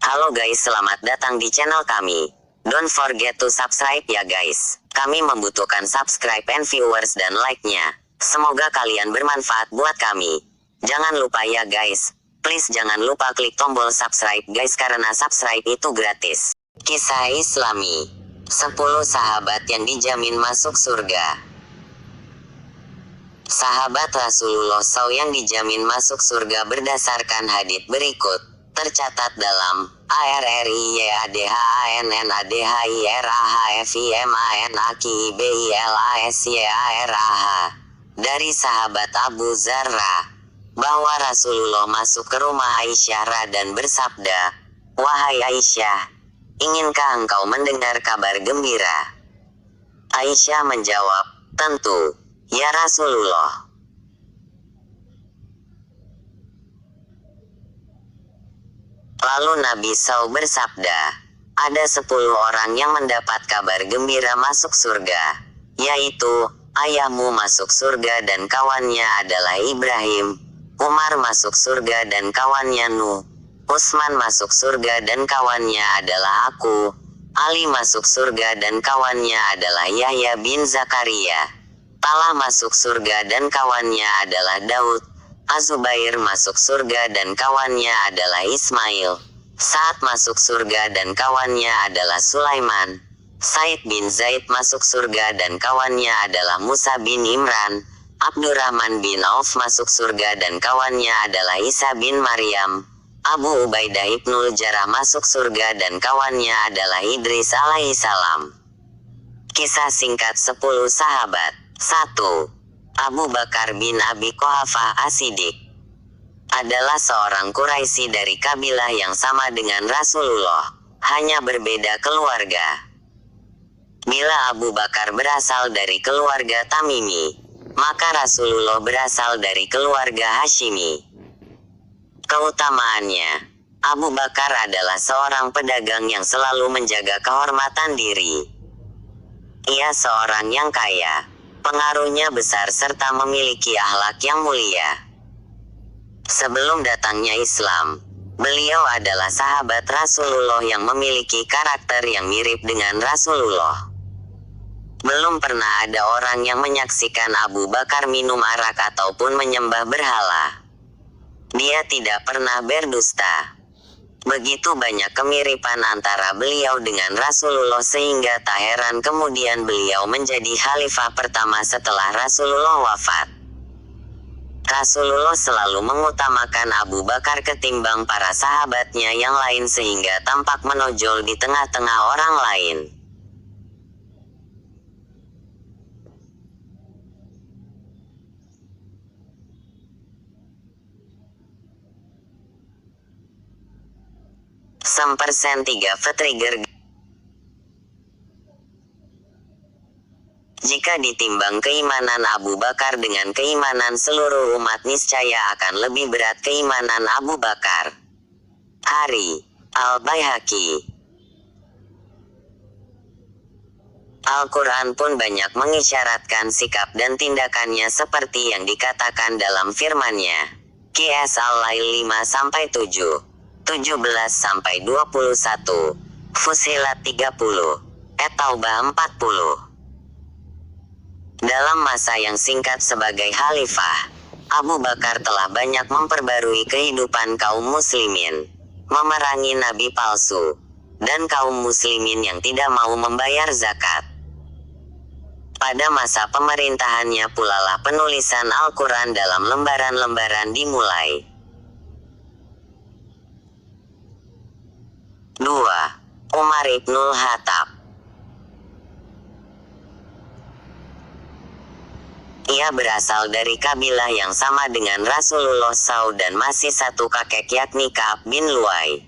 Halo guys, selamat datang di channel kami. Don't forget to subscribe ya guys. Kami membutuhkan subscribe and viewers dan like-nya. Semoga kalian bermanfaat buat kami. Jangan lupa ya guys. Please jangan lupa klik tombol subscribe guys karena subscribe itu gratis. Kisah Islami 10 sahabat yang dijamin masuk surga. Sahabat Rasulullah SAW yang dijamin masuk surga berdasarkan hadits berikut. Tercatat dalam ARRIYADHANNADHIRAHFIMANAKIBILASYARAH dari sahabat Abu Zarra bahwa Rasulullah masuk ke rumah Aisyah dan bersabda, "Wahai Aisyah, inginkah engkau mendengar kabar gembira?" Aisyah menjawab, "Tentu, ya Rasulullah." Lalu Nabi SAW bersabda, ada 10 orang yang mendapat kabar gembira masuk surga, yaitu, ayahmu masuk surga dan kawannya adalah Ibrahim, Umar masuk surga dan kawannya Nuh, Utsman masuk surga dan kawannya adalah aku, Ali masuk surga dan kawannya adalah Yahya bin Zakaria, Talha masuk surga dan kawannya adalah Daud, Az-Zubair masuk surga dan kawannya adalah Ismail, Sa'ad masuk surga dan kawannya adalah Sulaiman, Said bin Zaid masuk surga dan kawannya adalah Musa bin Imran, Abdurrahman bin Auf masuk surga dan kawannya adalah Isa bin Maryam, Abu Ubaidah ibnul Jarrah masuk surga dan kawannya adalah Idris alaihissalam. Kisah singkat 10 sahabat. 1. Abu Bakar bin Abi Quhafah As-Siddiq adalah seorang Quraisy dari kabilah yang sama dengan Rasulullah, hanya berbeda keluarga. Bila Abu Bakar berasal dari keluarga Tamimi, maka Rasulullah berasal dari keluarga Hashimi. Keutamaannya, Abu Bakar adalah seorang pedagang yang selalu menjaga kehormatan diri. Ia seorang yang kaya, pengaruhnya besar serta memiliki akhlak yang mulia. Sebelum datangnya Islam, beliau adalah sahabat Rasulullah yang memiliki karakter yang mirip dengan Rasulullah. Belum pernah ada orang yang menyaksikan Abu Bakar minum arak ataupun menyembah berhala. Dia tidak pernah berdusta. Begitu banyak kemiripan antara beliau dengan Rasulullah sehingga tak heran kemudian beliau menjadi khalifah pertama setelah Rasulullah wafat. Rasulullah selalu mengutamakan Abu Bakar ketimbang para sahabatnya yang lain sehingga tampak menonjol di tengah-tengah orang lain. Sampersen 3 Trigger. Jika ditimbang keimanan Abu Bakar dengan keimanan seluruh umat niscaya akan lebih berat keimanan Abu Bakar. Hari Al-Baihaqi. Al-Quran pun banyak mengisyaratkan sikap dan tindakannya seperti yang dikatakan dalam firman-Nya. Qs Al-Lail 5-7. 17-21, Fussilat 30, At-Taubah 40. Dalam masa yang singkat sebagai khalifah, Abu Bakar telah banyak memperbarui kehidupan kaum muslimin, memerangi nabi palsu, dan kaum muslimin yang tidak mau membayar zakat. Pada masa pemerintahannya pula lah penulisan Al-Quran dalam lembaran-lembaran dimulai. 2. Umar Ibnul Khattab. Ia berasal dari kabilah yang sama dengan Rasulullah SAW dan masih satu kakek yakni Ka'ab bin Lu'ay.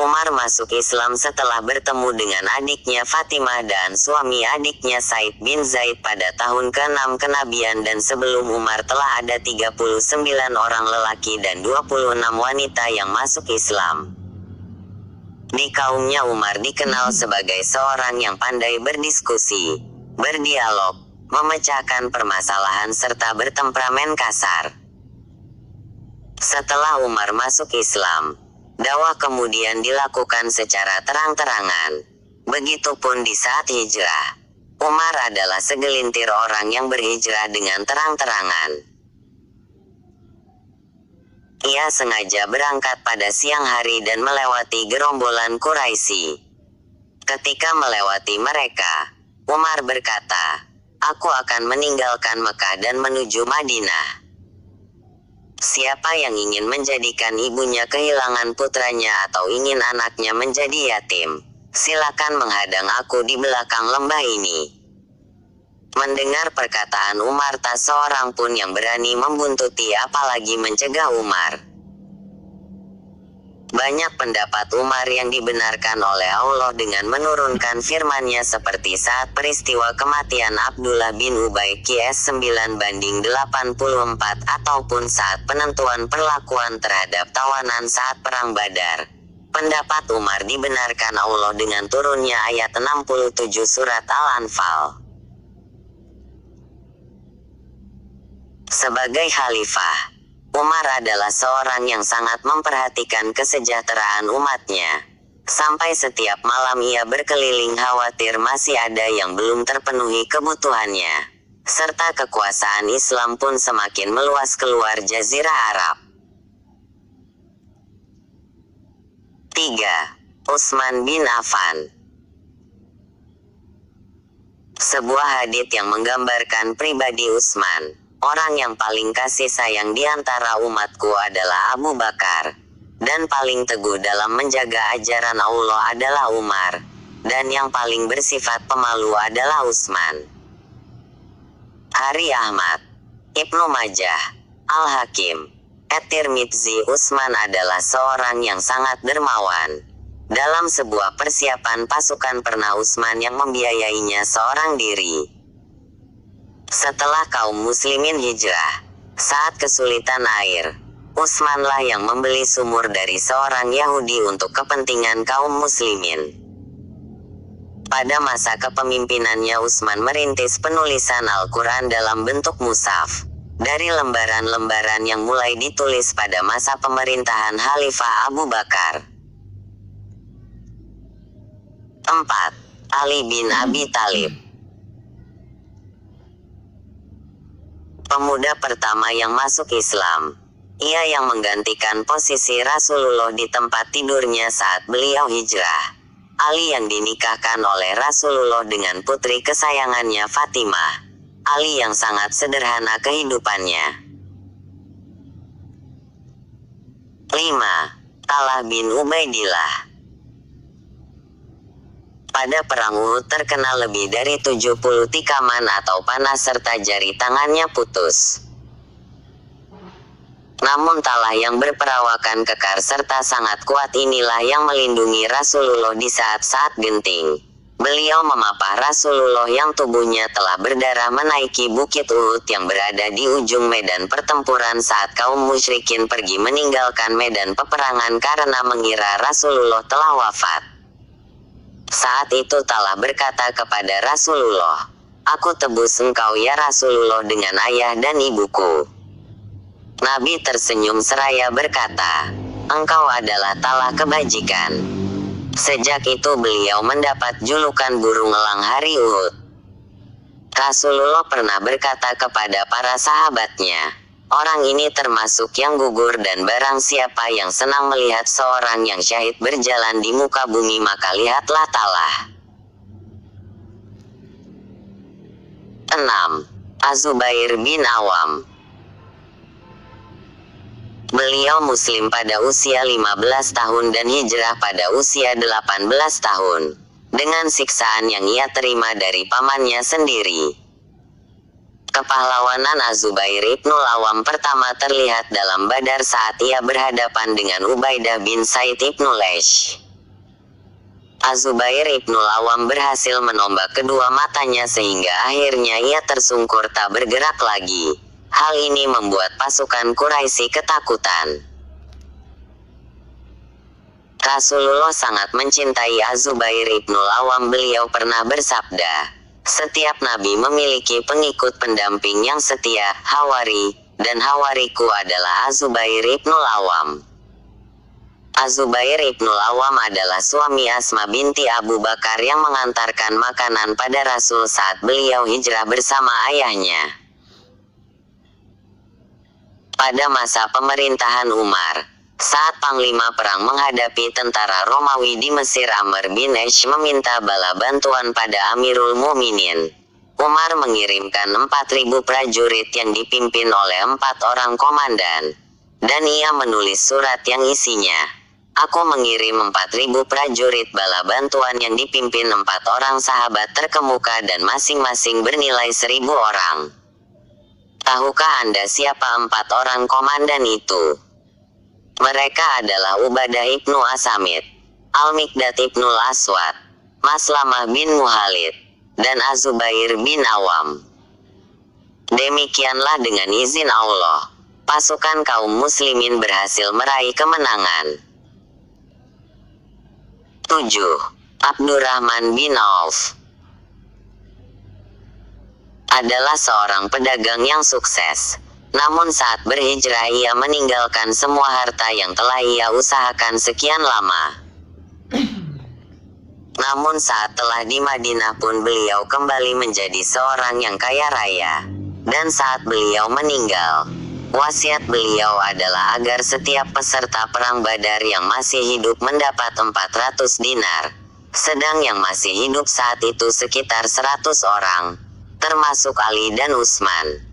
Umar masuk Islam setelah bertemu dengan adiknya Fatimah dan suami adiknya Said bin Zaid pada tahun ke-6 kenabian dan sebelum Umar telah ada 39 orang lelaki dan 26 wanita yang masuk Islam. Di kaumnya Umar dikenal sebagai seorang yang pandai berdiskusi, berdialog, memecahkan permasalahan serta bertemperamen kasar. Setelah Umar masuk Islam, Dakwah kemudian dilakukan secara terang-terangan. Begitupun di saat hijrah. Umar adalah segelintir orang yang berhijrah dengan terang-terangan. Ia sengaja berangkat pada siang hari dan melewati gerombolan Quraisy. Ketika melewati mereka, Umar berkata, "Aku akan meninggalkan Mekah dan menuju Madinah. Siapa yang ingin menjadikan ibunya kehilangan putranya atau ingin anaknya menjadi yatim, silakan menghadang aku di belakang lembah ini." Mendengar perkataan Umar, tak seorang pun yang berani membuntuti apalagi mencegah Umar. Banyak pendapat Umar yang dibenarkan oleh Allah dengan menurunkan firman-Nya seperti saat peristiwa kematian Abdullah bin Ubay qs 9:84 ataupun saat penentuan perlakuan terhadap tawanan saat Perang Badar. Pendapat Umar dibenarkan Allah dengan turunnya ayat 67 surat Al-Anfal. Sebagai khalifah, Umar adalah seorang yang sangat memperhatikan kesejahteraan umatnya. Sampai setiap malam ia berkeliling khawatir masih ada yang belum terpenuhi kebutuhannya. Serta kekuasaan Islam pun semakin meluas keluar Jazirah Arab. 3. Utsman bin Affan. Sebuah hadits yang menggambarkan pribadi Utsman. Orang yang paling kasih sayang di antara umatku adalah Abu Bakar, dan paling teguh dalam menjaga ajaran Allah adalah Umar, dan yang paling bersifat pemalu adalah Utsman. Hari Ahmad, Ibnu Majah, Al-Hakim, At-Tirmidzi. Utsman adalah seorang yang sangat dermawan. Dalam sebuah persiapan pasukan pernah Utsman yang membiayainya seorang diri. Setelah kaum muslimin hijrah, saat kesulitan air, Utsmanlah yang membeli sumur dari seorang Yahudi untuk kepentingan kaum muslimin. Pada masa kepemimpinannya Utsman merintis penulisan Al-Quran dalam bentuk mushaf, dari lembaran-lembaran yang mulai ditulis pada masa pemerintahan Khalifah Abu Bakar. 4. Ali bin Abi Thalib. Pemuda pertama yang masuk Islam. Ia yang menggantikan posisi Rasulullah di tempat tidurnya saat beliau hijrah. Ali yang dinikahkan oleh Rasulullah dengan putri kesayangannya Fatimah. Ali yang sangat sederhana kehidupannya. 5. Talha bin Ubaidillah. Pada perang Uhud terkena lebih dari 70 tikaman atau panah serta jari tangannya putus. Namun Talha yang berperawakan kekar serta sangat kuat inilah yang melindungi Rasulullah di saat-saat genting. Beliau memapah Rasulullah yang tubuhnya telah berdarah menaiki bukit Uhud yang berada di ujung medan pertempuran saat kaum musyrikin pergi meninggalkan medan peperangan karena mengira Rasulullah telah wafat. Saat itu Talha berkata kepada Rasulullah, "Aku tebus engkau ya Rasulullah dengan ayah dan ibuku." Nabi tersenyum seraya berkata, "Engkau adalah Talha kebajikan." Sejak itu beliau mendapat julukan burung elang hari Uhud. Rasulullah pernah berkata kepada para sahabatnya, "Orang ini termasuk yang gugur dan barang siapa yang senang melihat seorang yang syahid berjalan di muka bumi maka lihatlah Talha." 6. Az-Zubair bin Awam. Beliau muslim pada usia 15 tahun dan hijrah pada usia 18 tahun. Dengan siksaan yang ia terima dari pamannya sendiri. Kepahlawanan Az-Zubair ibnul Awam pertama terlihat dalam Badar saat ia berhadapan dengan Ubaidah bin Said ibnul Laish. Az-Zubair ibnul Awam berhasil menombak kedua matanya sehingga akhirnya ia tersungkur tak bergerak lagi. Hal ini membuat pasukan Quraisy ketakutan. Rasulullah sangat mencintai Az-Zubair ibnul Awam. Beliau pernah bersabda, "Setiap nabi memiliki pengikut pendamping yang setia, hawari, dan hawariku adalah Az-Zubair ibnul Awam." Az-Zubair ibnul Awam adalah suami Asma binti Abu Bakar yang mengantarkan makanan pada Rasul saat beliau hijrah bersama ayahnya. Pada masa pemerintahan Umar, saat panglima perang menghadapi tentara Romawi di Mesir, Amr bin Aish meminta bala bantuan pada Amirul Mukminin. Umar mengirimkan 4.000 prajurit yang dipimpin oleh 4 orang komandan. Dan ia menulis surat yang isinya, "Aku mengirim 4.000 prajurit bala bantuan yang dipimpin 4 orang sahabat terkemuka dan masing-masing bernilai 1.000 orang. Tahukah Anda siapa 4 orang komandan itu? Mereka adalah Ubadah ibnu Asamit, Al-Miqdad ibnul Aswad, Maslamah bin Muhalid, dan Az-Zubair bin Awam." Demikianlah dengan izin Allah, pasukan kaum muslimin berhasil meraih kemenangan. 7. Abdurrahman bin Auf adalah seorang pedagang yang sukses. Namun saat berhijrah ia meninggalkan semua harta yang telah ia usahakan sekian lama. Namun saat telah di Madinah pun beliau kembali menjadi seorang yang kaya raya. Dan saat beliau meninggal, wasiat beliau adalah agar setiap peserta perang Badar yang masih hidup mendapat 400 dinar. Sedang yang masih hidup saat itu sekitar 100 orang, termasuk Ali dan Utsman.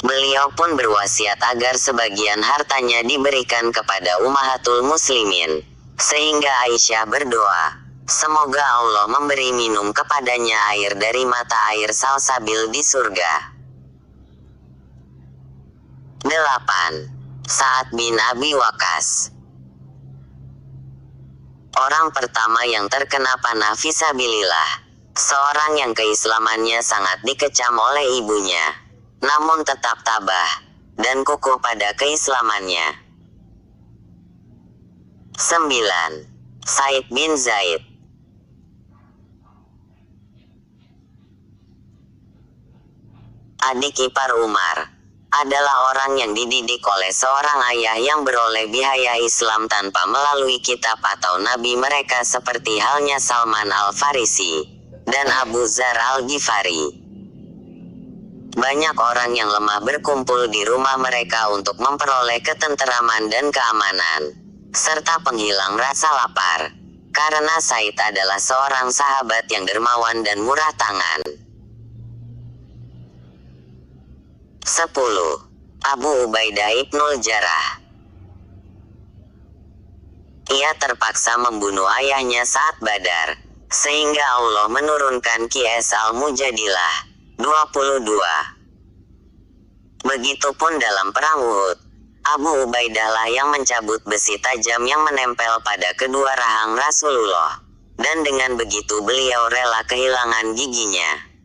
Beliau pun berwasiat agar sebagian hartanya diberikan kepada ummahatul muslimin. Sehingga Aisyah berdoa, semoga Allah memberi minum kepadanya air dari mata air salsabil di surga. 8. Sa'ad bin Abi Waqqas orang pertama yang terkena panah fisabilillah. Seorang yang keislamannya sangat dikecam oleh ibunya, namun tetap tabah dan kukuh pada keislamannya. 9. Said bin Zaid adik ipar Umar, adalah orang yang dididik oleh seorang ayah yang beroleh biaya Islam tanpa melalui kitab atau nabi mereka seperti halnya Salman Al-Farisi dan Abu Dzar Al-Ghifari. Banyak orang yang lemah berkumpul di rumah mereka untuk memperoleh ketenteraman dan keamanan, serta penghilang rasa lapar, karena Said adalah seorang sahabat yang dermawan dan murah tangan. 10. Abu Ubaidah ibnul Jarrah ia terpaksa membunuh ayahnya saat Badar, sehingga Allah menurunkan Qiyas Al-Mujadilah 22. Begitupun dalam perang Uhud, Abu Ubaidah lah yang mencabut besi tajam yang menempel pada kedua rahang Rasulullah, dan dengan begitu beliau rela kehilangan giginya.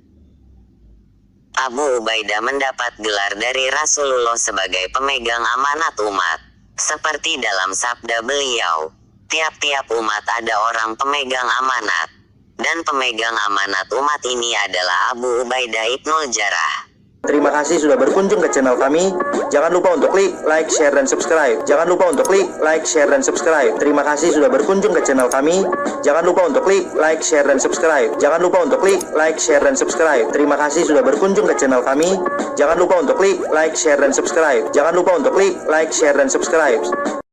Abu Ubaidah mendapat gelar dari Rasulullah sebagai pemegang amanat umat. Seperti dalam sabda beliau, tiap-tiap umat ada orang pemegang amanat. Dan pemegang amanat umat ini adalah Abu Ubaidah ibnul Jarrah. Terima kasih sudah berkunjung ke channel kami. Jangan lupa untuk klik like, share, dan subscribe. Jangan lupa untuk klik like, share, dan subscribe. Terima kasih sudah berkunjung ke channel kami. Jangan lupa untuk klik like, share, dan subscribe. Jangan lupa untuk klik like, share, dan subscribe. Terima kasih sudah berkunjung ke channel kami. Jangan lupa untuk klik like, share, dan subscribe. Jangan lupa untuk klik like, share, dan subscribe.